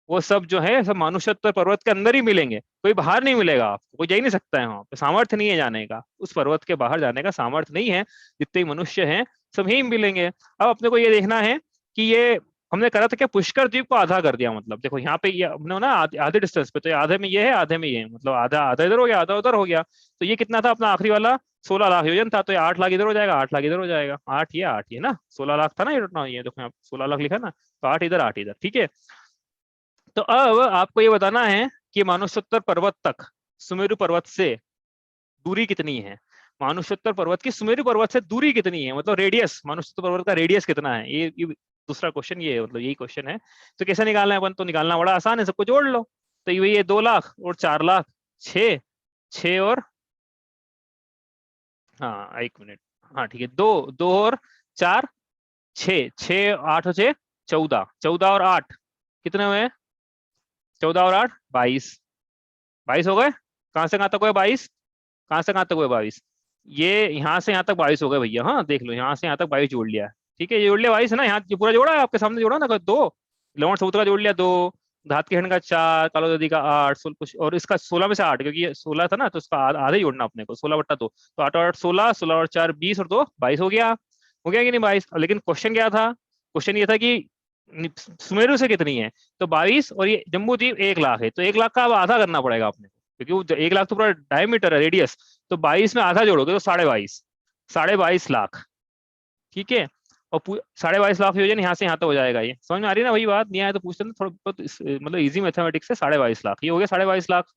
वो सब जो है सब मानुषोत्तर पर्वत के अंदर ही मिलेंगे, कोई बाहर नहीं मिलेगा आपको, कोई जा ही नहीं सकता है वहां पे, सामर्थ्य नहीं है जाने का, उस पर्वत के बाहर जाने का सामर्थ्य नहीं है, जितने भी मनुष्य हैं सब यही मिलेंगे। अब अपने को ये देखना है कि ये हमने करा था क्या, पुष्कर द्वीप को आधा कर दिया, मतलब देखो यहाँ पे ये हमने ना आधे डिस्टेंस पे, तो ये आधे में ये है आधे में ये है, मतलब आधा आधा इधर हो गया आधा उधर हो गया। तो ये कितना था अपना आखिरी वाला? 16 लाख योजन था, तो ये 8 लाख इधर हो जाएगा, 8 लाख इधर हो जाएगा, 8 ये ना, 16 लाख था ना ये देखो यहाँ 16 लाख लिखा ना, तो 8 इधर 8 इधर। ठीक है, तो अब आपको ये बताना है कि मानुषोत्तर पर्वत तक सुमेरु पर्वत से दूरी कितनी है, मानुषोत्तर पर्वत की सुमेरु पर्वत से दूरी कितनी है, मतलब रेडियस, मानुषोत्तर पर्वत का रेडियस कितना है, ये दूसरा क्वेश्चन ये है, मतलब यही क्वेश्चन है। तो कैसे निकालना है अपन? तो निकालना बड़ा आसान है, सबको जोड़ लो। तो ये 2 लाख और 4 लाख, 6, 6 और, हाँ 1 मिनट, हाँ ठीक है, 2 2 और 4, 6, 6 8 और 6 14, 14 और 8 कितने हुए? 14 और 8 22, 22 हो गए। कहाँ से कहाँ तक हुए 22? कहाँ से कहाँ तक हुए 22? ये यहाँ से यहाँ तक 22 हो गए भैया, हाँ देख लो, यहाँ से यहाँ तक 22 जोड़ लिया है। ठीक है, ये जोड़ लिया 22 है ना, यहाँ ये पूरा जोड़ा है आपके सामने, जोड़ा ना, दो लवण सबूत का जोड़ लिया 2, धात के खंड का 4, कालो नदी का 8, कुछ और इसका 16 में से 8, क्योंकि ये 16 था ना, तो इसका आधा ही जोड़ना अपने को, 16/2, तो 8 और 8 16, 16 और 4 20 और 2 22 हो गया कि नहीं 22? लेकिन क्वेश्चन क्या था? क्वेश्चन ये था कि सुमेरु से कितनी है, तो 22, और ये जम्बू द्वीप 1 लाख है, तो 1 लाख का अब आधा करना पड़ेगा आपने, क्योंकि वो 1 लाख तो पूरा डायमीटर है, रेडियस, तो 22 में आधा जोड़ोगे तो 22.5, 22.5 लाख। ठीक है, और 22.5 लाख योजन यहाँ से यहाँ तक हो जाएगा। ये समझ में आ रही है ना? वही बात, नहीं आया तो पूछते ना, थोड़ा बहुत मतलब इजी मैथमेटिक्स से 22.5 लाख, ये हो गया 22.5 लाख,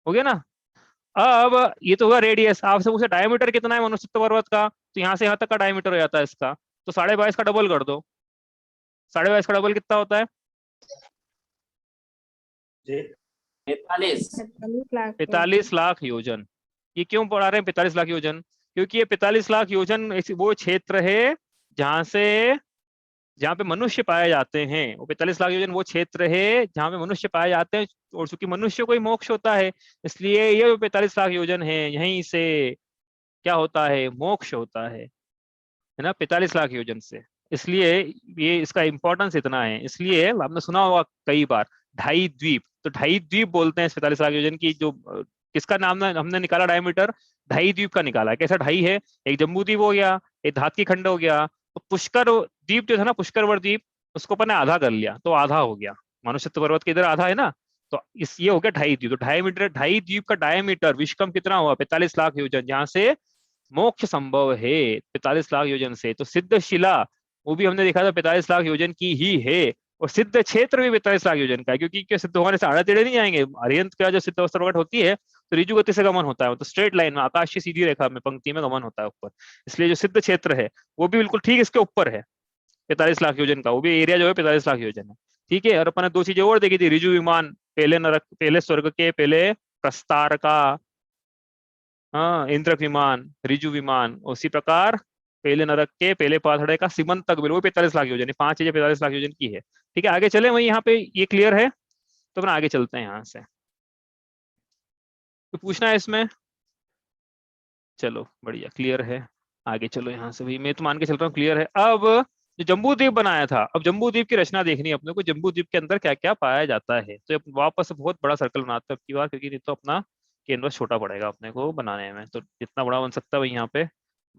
हो गया ना। अब ये तो होगा रेडियस, आपसे पूछे डायमीटर कितना है मनुष्य पर्वत का, तो यहाँ से यहाँ तक का डायमीटर हो जाता है इसका, तो 22.5 का डबल कर दो, 22.5 का डबल कितना होता है? 45। 45 लाख 45 लाख योजन। ये क्यों पढ़ा रहे हैं 45 लाख योजन? क्योंकि ये 45 लाख योजन वो क्षेत्र है जहां से, जहाँ पे मनुष्य पाए जाते हैं, वो 45 लाख योजन वो क्षेत्र है जहाँ पे मनुष्य पाए जाते हैं, और चूंकि मनुष्य को ही मोक्ष होता है, इसलिए ये 45 लाख योजन है, यहीं से क्या होता है? मोक्ष होता है ना, 45 लाख योजन से। इसलिए ये इसका इंपॉर्टेंस इतना है, इसलिए आपने सुना होगा कई बार ढाई द्वीप, तो ढाई द्वीप बोलते हैं 45 लाख योजन की, जो किसका नाम हमने निकाला डायमीटर, ढाई द्वीप का निकाला है। कैसा ढाई है? एक जम्बू द्वीप हो गया, एक धातकी खंड हो गया, तो पुष्कर द्वीप जो था ना, पुष्करवर द्वीप, उसको अपन ने आधा कर लिया, तो आधा हो गया, मानुषत्व पर्वत के इधर आधा है ना, तो इस ये हो गया ढाई द्वीप, तो ढाई द्वीप का डायमीटर विश्वकम कितना हुआ? 45 लाख योजन, जहां से मोक्ष संभव है 45 लाख योजन से। तो सिद्ध शिला वो भी हमने देखा था 45 लाख योजन की ही है, और सिद्ध क्षेत्र भी 45 लाख योजन का है, क्योंकि क्या सिद्ध होने से आड़े टेढ़े नहीं जाएंगे, अरिहंत का जो सिद्ध अवस्था प्रकट होती है तो ऋजु गति से गमन होता है, तो स्ट्रेट लाइन में, आकाश की सीधी रेखा में, पंक्ति में गमन होता है ऊपर, इसलिए जो सिद्ध क्षेत्र है वो भी बिल्कुल ठीक इसके ऊपर है 45 लाख योजन का, वो भी एरिया जो है 45 लाख योजन है। ठीक है, और अपन ने दो चीजें और देखी थी, ऋजु विमान, पहले नरक, पहले स्वर्ग के पहले प्रस्तार का हाँ, इंद्रक विमान, ऋजु विमान, उसी प्रकार पहले नरक के पहले पाथड़े का सीमंत तक बिल, वो 45 लाख योजन, 5 चीजें 45 लाख योजन की है। ठीक है, आगे चले, वही यहाँ पे ये क्लियर है, तो अपना आगे चलते हैं यहाँ से। तो पूछना है इसमें? चलो बढ़िया, क्लियर है। आगे चलो यहाँ से, भाई मैं तो मान के चल रहा हूँ क्लियर है। अब जो जम्बू द्वीप बनाया था, अब जम्बू द्वीप की रचना देखनी है अपने को, जम्बू द्वीप के अंदर क्या क्या पाया जाता है। तो वापस से बहुत बड़ा सर्कल बनाते हैं अब की बार, क्योंकि नहीं तो अपना कैनवस छोटा पड़ेगा अपने को बनाने में, तो जितना बड़ा बन सकता है वही यहाँ पे,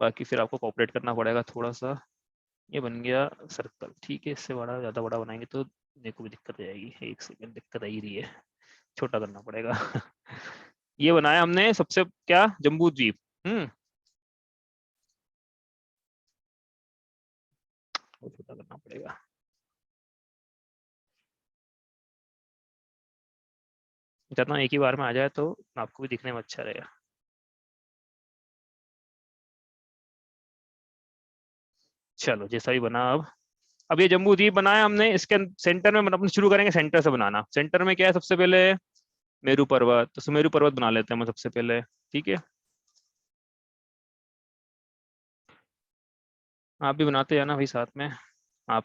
बाकी फिर आपको कॉपरेट करना पड़ेगा थोड़ा सा। ये बन गया सर्कल, ठीक है। इससे बड़ा, ज्यादा बड़ा बनाएंगे तो मेरे को भी दिक्कत आ जाएगी। एक सेकंड, दिक्कत आ ही रही है, छोटा करना पड़ेगा। ये बनाया हमने सबसे क्या, जम्बू द्वीप। वो छोटा करना पड़ेगा। चाहता हूँ एक ही बार में आ जाए तो आपको भी दिखने में अच्छा रहेगा। चलो जैसा भी बना, अब ये जम्बू द्वीप बनाया हमने, इसके सेंटर में अपन शुरू करेंगे सेंटर से बनाना। सेंटर में क्या है सबसे पहले, मेरू पर्वत, तो सुमेरु पर्वत बना लेते हैं हम सबसे पहले, ठीक है। आप भी बनाते जाना भाई साथ में। आप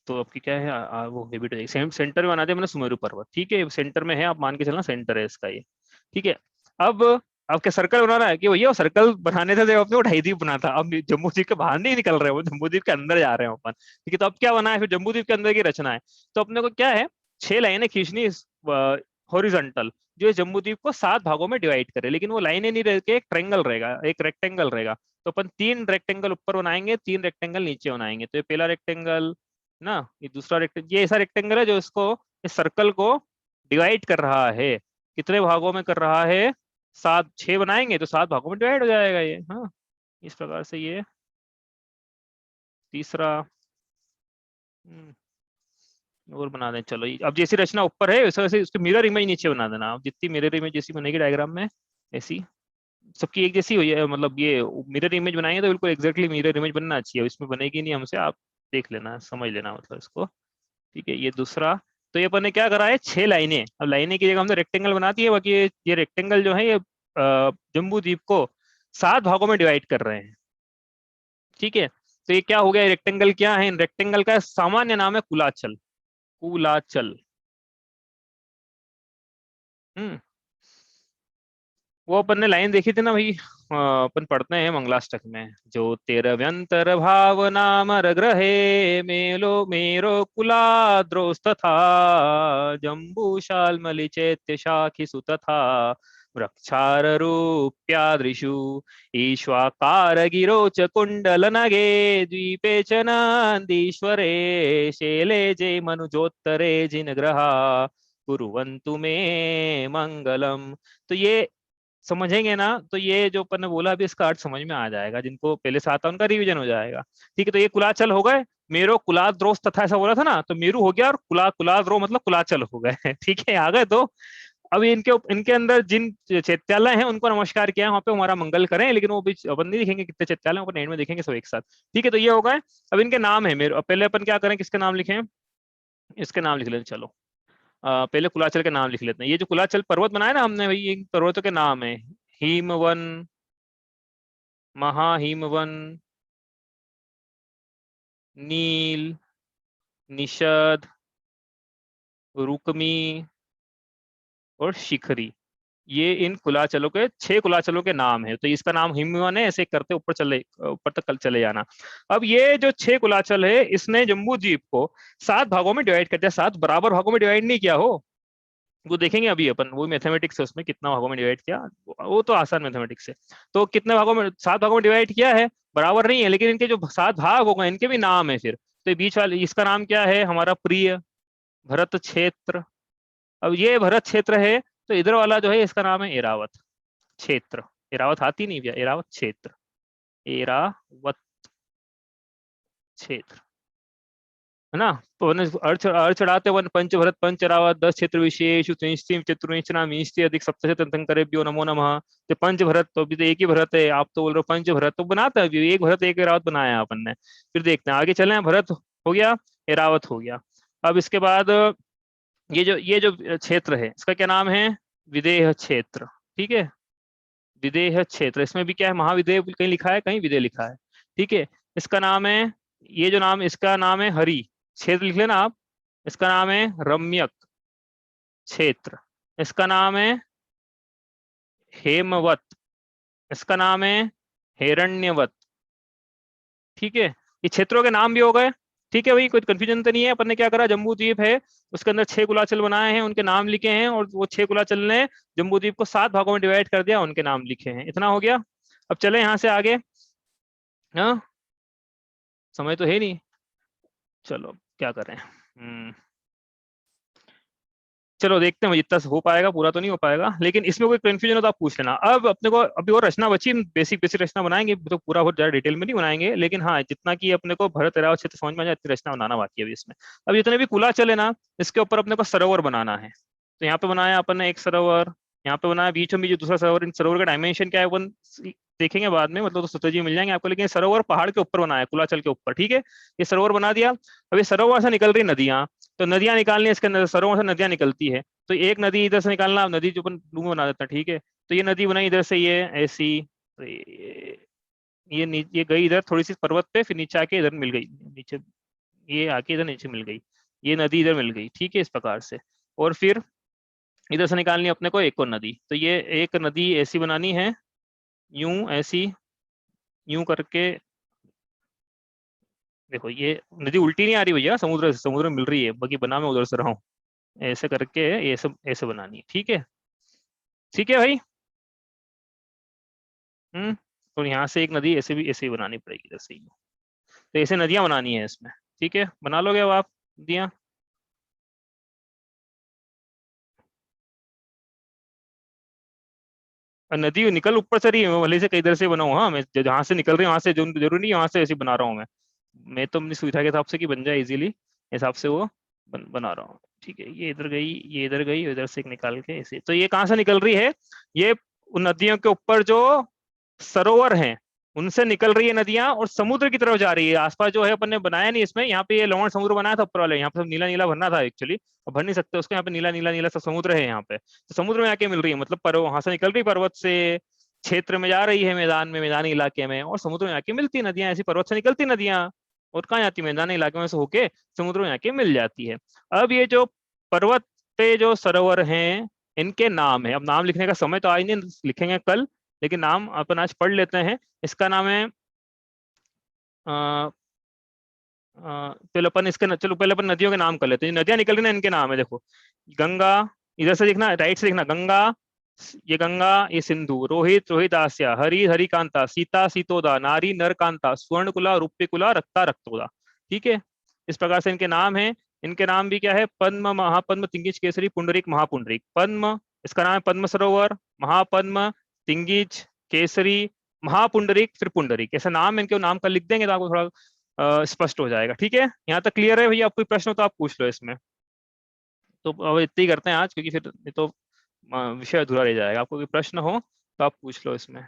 तो आपकी क्या है, वो हैबिट है, सेंटर में बनाते हैं मैंने सुमेरु पर्वत, ठीक है। सेंटर में है, आप मान के चलना सेंटर है इसका ये, ठीक है। अब आपके सर्कल बनाना है कि भैया, वो सर्कल बनाने थे जब आपने वो ढाई द्वीप बना था, अब जम्बू द्वीप के बाहर नहीं निकल रहे, वो जम्बू द्वीप के अंदर जा रहे हैं अपन, ठीक है। तो अब क्या बना है फिर, जम्बू द्वीप के अंदर की रचना है। तो अपने को क्या है, 6 लाइनें खींचनी हॉरिजॉन्टल, जो इस जम्बू द्वीप को 7 भागों में डिवाइड करे, लेकिन वो लाइनें नहीं रह के एक ट्रेंगल रहेगा, एक रेक्टेंगल रहेगा। तो अपन 3 रेक्टेंगल ऊपर बनाएंगे, 3 रेक्टेंगल नीचे बनाएंगे। तो ये पहला रेक्टेंगल ना, ये दूसरा रेक्टेंगल, ये ऐसा रेक्टेंगल है जो इसको, इस सर्कल को डिवाइड कर रहा है। कितने भागों में कर रहा है, 7, 6 बनाएंगे तो 7 भागों में डिवाइड हो जाएगा ये। हाँ, इस प्रकार से ये तीसरा। और बना दें, चलो अब जैसी रचना ऊपर है वैसे वैसे उसकी मिरर इमेज नीचे बना देना। अब जितनी मिरर इमेज जैसी बनेगी डायग्राम में, ऐसी सबकी एक जैसी हुई है, मतलब ये मिरर इमेज बनाएंगे तो बिल्कुल एग्जैक्टली मिरर इमेज बनना चाहिए, इसमें बनेगी नहीं हमसे, आप देख लेना, समझ लेना मतलब इसको, ठीक है। ये दूसरा, तो ये अपन ने क्या करा है, 6 लाइनें, अब लाइनें की जगह हमने रेक्टेंगल बना दी है, बाकी ये रेक्टेंगल जो है ये जम्बू द्वीप को 7 भागों में डिवाइड कर रहे हैं, ठीक है। तो ये क्या हो गया, रेक्टेंगल क्या है, इन रेक्टेंगल का सामान्य नाम है कुलाचल। कुलाचल। हम्म वो अपन ने लाइन देखी थी ना भाई, अपन पढ़ते हैं मंगलाष्टक में, जो तेरव्यंतर भावना मर ग्रहे मेलो मेरो कुलाद्रोस्तथा जम्बूशाल चैत्य शाखि सुतथा वृक्षार रूप्यादृशु ईश्वाकार गिरो च कुंडल नगे द्वीपे च नंदीश्वरे शैले जे मनुजोत्तरे जिन ग्रहा कुरुवन्तु मे मंगलम। तो ये समझेंगे ना, तो ये जो अपन ने बोला अभी इसका अर्थ समझ में आ जाएगा, जिनको पहले से आता है उनका रिवीजन हो जाएगा, ठीक है। तो ये कुलाचल हो गए, मेरो कुलाद्रोस तथा ऐसा बोला था ना, तो मेरू हो गया, और कुलाद्रो मतलब कुलाचल हो गए। ठीक है, आ गए। तो अब इनके इनके अंदर जिन चैत्यालय हैं उनको नमस्कार किया है, वहां पे हमारा मंगल करें, लेकिन वो भी अपन नहीं दिखेंगे कितने चैत्यालय, अपन एंड में देखेंगे सब एक साथ, ठीक है। तो ये हो गए। अब इनके नाम है मेरे, पहले अपन क्या करें, किसके नाम लिखें, इसके नाम लिख लेते हैं, चलो। पहले कुलाचल के नाम लिख लेते हैं। ये जो कुलाचल पर्वत बनाया ना हमने भाई, ये पर्वतों के नाम है, हिमवन, महाहिमवन, नील, निषद, रुक्मी और शिखरी। ये इन कुलाचलों के 6 कुलाचलों के नाम है। तो इसका नाम हिमवन है, ऐसे करते ऊपर तक कल चले जाना। अब ये जो 6 कुलाचल है, इसने जम्बू द्वीप को 7 भागों में डिवाइड कर दिया। 7 बराबर भागों में डिवाइड नहीं किया हो, वो देखेंगे अभी अपन, वो मैथमेटिक्स है, उसमें कितना भागों में डिवाइड किया, वो तो आसान मैथमेटिक्स है। तो कितने भागों में, 7 भागों में डिवाइड किया है, बराबर नहीं है, लेकिन इनके जो 7 भाग हो गए इनके भी नाम है फिर। तो ये बीच वाले, इसका नाम क्या है, हमारा प्रिय भरत क्षेत्र। अब ये भरत क्षेत्र है, तो इधर वाला जो है इसका नाम है एरावत क्षेत्र। एरावत हाथी नहीं भैया, एरावत क्षेत्र, एरावत क्षेत्र, है ना। तो अर्थ चढ़ाते वन पंच भरत पंच रावत 10 क्षेत्र विशेष त्रिंशतिम चतुर्विंशनाम ईष्टि अधिक सप्तशत करेभ्यो नमो नमः। तो पंच भरत, तो अभी तो एक ही भरत है, आप तो बोल रहे हो पंच भरत, तो बनाता है अभी एक भरत एक रावत बनाया अपन ने। फिर देखते हैं आगे चले, भरत हो गया, एरावत हो गया। अब इसके बाद ये जो क्षेत्र है इसका क्या नाम है, विदेह क्षेत्र, ठीक है। विदेह क्षेत्र, इसमें भी क्या है, महाविदेह कहीं लिखा है, कहीं विदेह लिखा है। ठीक है, इसका नाम है, ये जो नाम, इसका नाम है हरि, क्षेत्र लिख लेना आप। इसका नाम है रम्यक क्षेत्र। इसका नाम है हेमवत। इसका नाम है हिरण्यवत। ठीक है, ये क्षेत्रों के नाम भी हो गए। ठीक है भाई, कोई कंफ्यूजन तो नहीं है। अपन ने क्या करा, जम्बू द्वीप है, उसके अंदर 6 कुलाचल बनाए हैं, उनके नाम लिखे हैं, और वो 6 कुलाचल ने जम्बू द्वीप को 7 भागों में डिवाइड कर दिया, उनके नाम लिखे हैं। इतना हो गया। अब चले यहाँ से आगे। हाँ, समय तो है नहीं, चलो क्या करें। चलो देखते हैं जितना हो पाएगा, पूरा तो नहीं हो पाएगा, लेकिन इसमें कोई कंफ्यूजन हो तो आप पूछ लेना। अब अपने को अभी और रचना बची, बेसिक बेसिक रचना बनाएंगे, तो पूरा बहुत ज्यादा डिटेल में नहीं बनाएंगे, लेकिन हाँ जितना कि अपने को भरत एरावत क्षेत्र समझ में आ जाए, इतनी रचना बनाना बाकी है अभी इसमें। अब जितने भी कुला चले ना, इसके ऊपर अपने को सरोवर बनाना है। तो यहाँ पे बनाया अपन ने एक सरोवर, यहाँ पे बनाया बीचों बीच दूसरा सरोवर। इन सरोवर का डायमेंशन क्या है अपन देखेंगे बाद में, मतलब तो सूत्र जी मिल जाएंगे आपको, लेकिन सरोवर पहाड़ के ऊपर बनाया, कुलाचल के ऊपर। ठीक है, ये सरोवर बना दिया। अब ये सरोवर से निकल रही नदियां, तो नदियां निकालनी है इसके अंदर, सरोवर से नदियां निकलती है, तो एक नदी इधर से निकालना। अब नदी जो अपन ब्लू में बना देता है, ठीक है, तो ये नदी बनाई इधर से, ये ऐसी, तो ये गई इधर थोड़ी सी पर्वत पे, फिर नीचे आके इधर मिल गई नीचे, ये आके इधर नीचे मिल गई, ये नदी इधर मिल गई। ठीक है, इस प्रकार से। और फिर इधर से निकालनी है अपने को एक और नदी, तो ये एक नदी ऐसी बनानी है, यूं ऐसी, यूं करके। देखो ये नदी उल्टी नहीं आ रही भैया, समुद्र से, समुद्र में मिल रही है, बाकी बना मैं उधर से रहा हूँ। ऐसे करके ये सब ऐसे बनानी है। ठीक है, ठीक है भाई। और यहाँ से एक नदी ऐसे भी ऐसे ही बनानी पड़ेगी इधर से ही। तो ऐसे नदियां बनानी है इसमें। ठीक है, बना लोगे अब आप नदियां। और नदी निकल ऊपर से रही है, मैं भले से कई इधर से बनाऊँ, हाँ मैं जहाँ से निकल रही हूँ वहां से, जो जरूरी नहीं है वहां से ऐसे बना रहा हूँ मैं तो अपनी सुविधा के हिसाब से कि बन जाए इजीली, हिसाब से वो बना रहा हूँ। ठीक है, ये इधर गई, ये इधर गई, इधर से एक निकाल के ऐसे, तो ये कहाँ से निकल रही है, ये उन नदियों के ऊपर जो सरोवर हैं उनसे निकल रही है नदियां, और समुद्र की तरफ जा रही है। आसपास जो है अपन ने बनाया नहीं इसमें, यहाँ पे ये लवण समुद्र बनाया था ऊपर वाले, यहाँ पे सब नीला नीला भरना था एक्चुअली, अब भर नहीं सकते उसको, यहाँ पे नीला नीला नीला सब समुद्र है यहाँ पे, तो समुद्र में आके मिल रही है, मतलब वहां से निकल रही पर्वत से, क्षेत्र में जा रही है, मैदान में, मैदानी इलाके में, और समुद्र में आके मिलती है नदियां, ऐसी पर्वत से निकलती नदियां, और कहाँ जाती है, मैदानी इलाके में से होके समुद्र में आके मिल जाती है। अब ये जो पर्वत पे जो सरोवर हैं, इनके नाम है। अब नाम लिखने का समय तो आज नहीं, लिखेंगे कल, लेकिन नाम अपन आज पढ़ लेते हैं। इसका नाम है पहले अपन चलो पहले अपन नदियों के नाम कर लेते हैं, नदियां निकल रही ना, इनके नाम है। देखो गंगा, इधर से देखना, राइट से देखना, गंगा, ये गंगा, ये सिंधु, रोहित रोहितास्या, हरि हरिकांता, सीता सीतोदा, नारी नरकांता, स्वर्णकुला रूप्यकुला, रक्ता रक्तोदा। ठीक है, इस प्रकार से इनके नाम है। इनके नाम भी क्या है, पद्म, महापद्म, तिंगिज, केसरी, पुंडरीक, महापुंडरीक। पद्म, इसका नाम है पद्म सरोवर, महापद्म, तिंगिज, केसरी, महापुंडरीक, फिर पुंडरीक, ऐसा नाम इनके नाम का लिख देंगे तो आपको थोड़ा स्पष्ट हो जाएगा। ठीक है, यहाँ तक क्लियर है भैया? आप कोई प्रश्न हो तो आप पूछ लो इसमें। तो अब इतना ही करते हैं आज, क्योंकि फिर ये तो विषय अधूरा रह जाएगा। आपको कोई प्रश्न हो तो आप पूछ लो इसमें।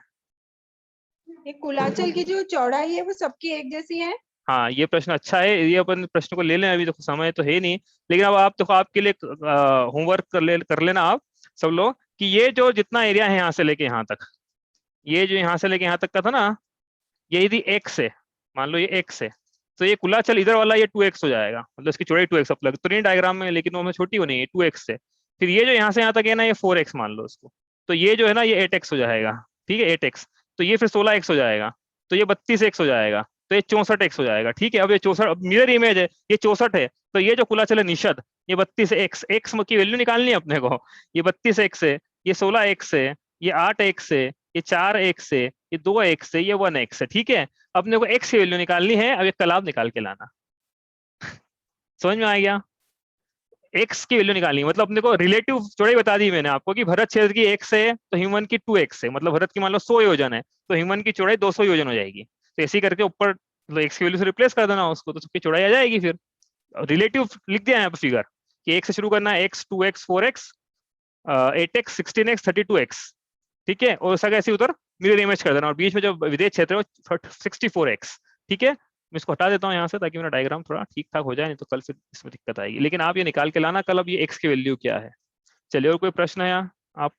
ये कुलाचल की जो चौड़ाई है वो सबकी एक जैसी है? हाँ, ये प्रश्न अच्छा है, ये अपन प्रश्न को ले लें, अभी तो समय तो है नहीं, लेकिन अब आप देखो, आपके लिए होमवर्क कर लेना आप सब लोग, कि ये जो जितना एरिया है यहाँ से लेके यहाँ तक, ये जो यहाँ से लेके यहाँ तक का था ना, ये यदि एक्स है, मान लो ये एक्स है, तो ये कुलाचल इधर वाला ये 2x हो जाएगा, मतलब इसकी चौड़ाई 2x अब लग तो नहीं डायग्राम में, लेकिन वो हमें छोटी होनी है 2x है। फिर ये जो यहाँ से यहाँ तक है ना, ये 4x मान लो इसको, तो ये जो है ना ये 8x हो जाएगा। ठीक है, 8x, तो ये फिर 16x हो जाएगा, तो ये 32x हो जाएगा, तो ये 64x हो जाएगा। ठीक है, अब ये 64, अब मिरर इमेज है, ये 64 है, तो ये जो कुलाचल है निषद, ये 32x, एक्स की वैल्यू निकालनी है अपने को, ये 32x है, ये 16x है, ये 8x है, ये 4x है, ये 2x है, ये 1x है। ठीक है, अपने को x की वैल्यू निकालनी है, अब ये कलाब निकाल के लाना। समझ में आ गया? x की वैल्यू निकालनी है, मतलब अपने को रिलेटिव चौड़ाई बता दी मैंने आपको, कि भरत क्षेत्र की x है तो ह्यूमन की 2x है, मतलब भरत की मान लो 100 योजन है, तो ह्यूमन की चौड़ाई 200 योजन हो जाएगी। तो ऐसे करके ऊपर मतलब x की वैल्यू से रिप्लेस कर देना उसको, तो सबकी चौड़ाई आ जाएगी। फिर रिलेटिव लिख दिया यहाँ पे फिगर, कि x से शुरू करना है, x 2x 4x 8x 16x 32x। ठीक है, और उसका ऐसे उधर मिरर इमेज कर देना, और बीच में जो विदेश क्षेत्र है वो 64x। ठीक है, मैं इसको हटा देता हूँ यहाँ से, ताकि मेरा डायग्राम थोड़ा ठीक ठाक हो जाए, नहीं तो कल फिर इसमें दिक्कत आएगी। लेकिन आप ये निकाल के लाना कल, अब ये x की वैल्यू क्या है। चलिए, और कोई प्रश्न है यहाँ? आप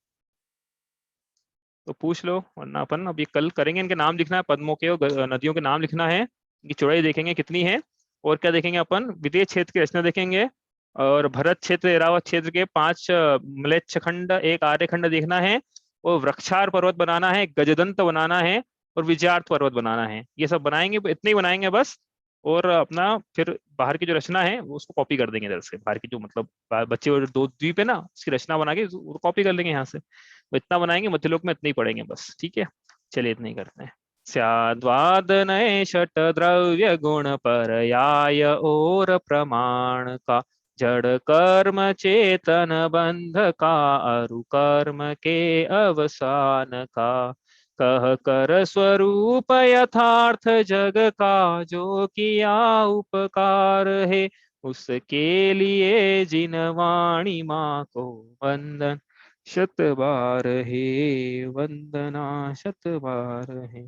तो पूछ लो, वरना अपन अब ये कल करेंगे। इनके नाम लिखना है, पद्मों के और नदियों के नाम लिखना है, इनकी चौड़ाई देखेंगे कितनी है, और क्या देखेंगे अपन, विदेश क्षेत्र की रचना देखेंगे, और भरत क्षेत्र, एरावत क्षेत्र के 5 म्लेच्छ खंड, एक आर्यखंड देखना है, और वृक्षार पर्वत बनाना है, गजदंत बनाना है, और विजयार्थ पर्वत बनाना है। ये सब बनाएंगे, इतने ही बनाएंगे बस। और अपना फिर बाहर की जो रचना है वो उसको कॉपी कर देंगे इधर से, बाहर की जो मतलब बच्चे और 2 द्वीप है ना, उसकी रचना बना के कॉपी कर लेंगे यहाँ से। तो इतना बनाएंगे, मध्यलोक में इतना ही पढ़ेंगे बस, ठीक है। चलिए इतना ही करते हैं। स्याद्वादनय षट द्रव्य गुण पर्याय और प्रमाण का, जड़ कर्म चेतन बंध का, अरु कर्म के अवसान का, कह कर स्वरूप यथार्थ जग का, जो किया उपकार है उसके लिए, जिन वाणी माँ को वंदन शत बार है, वंदना शत बार है।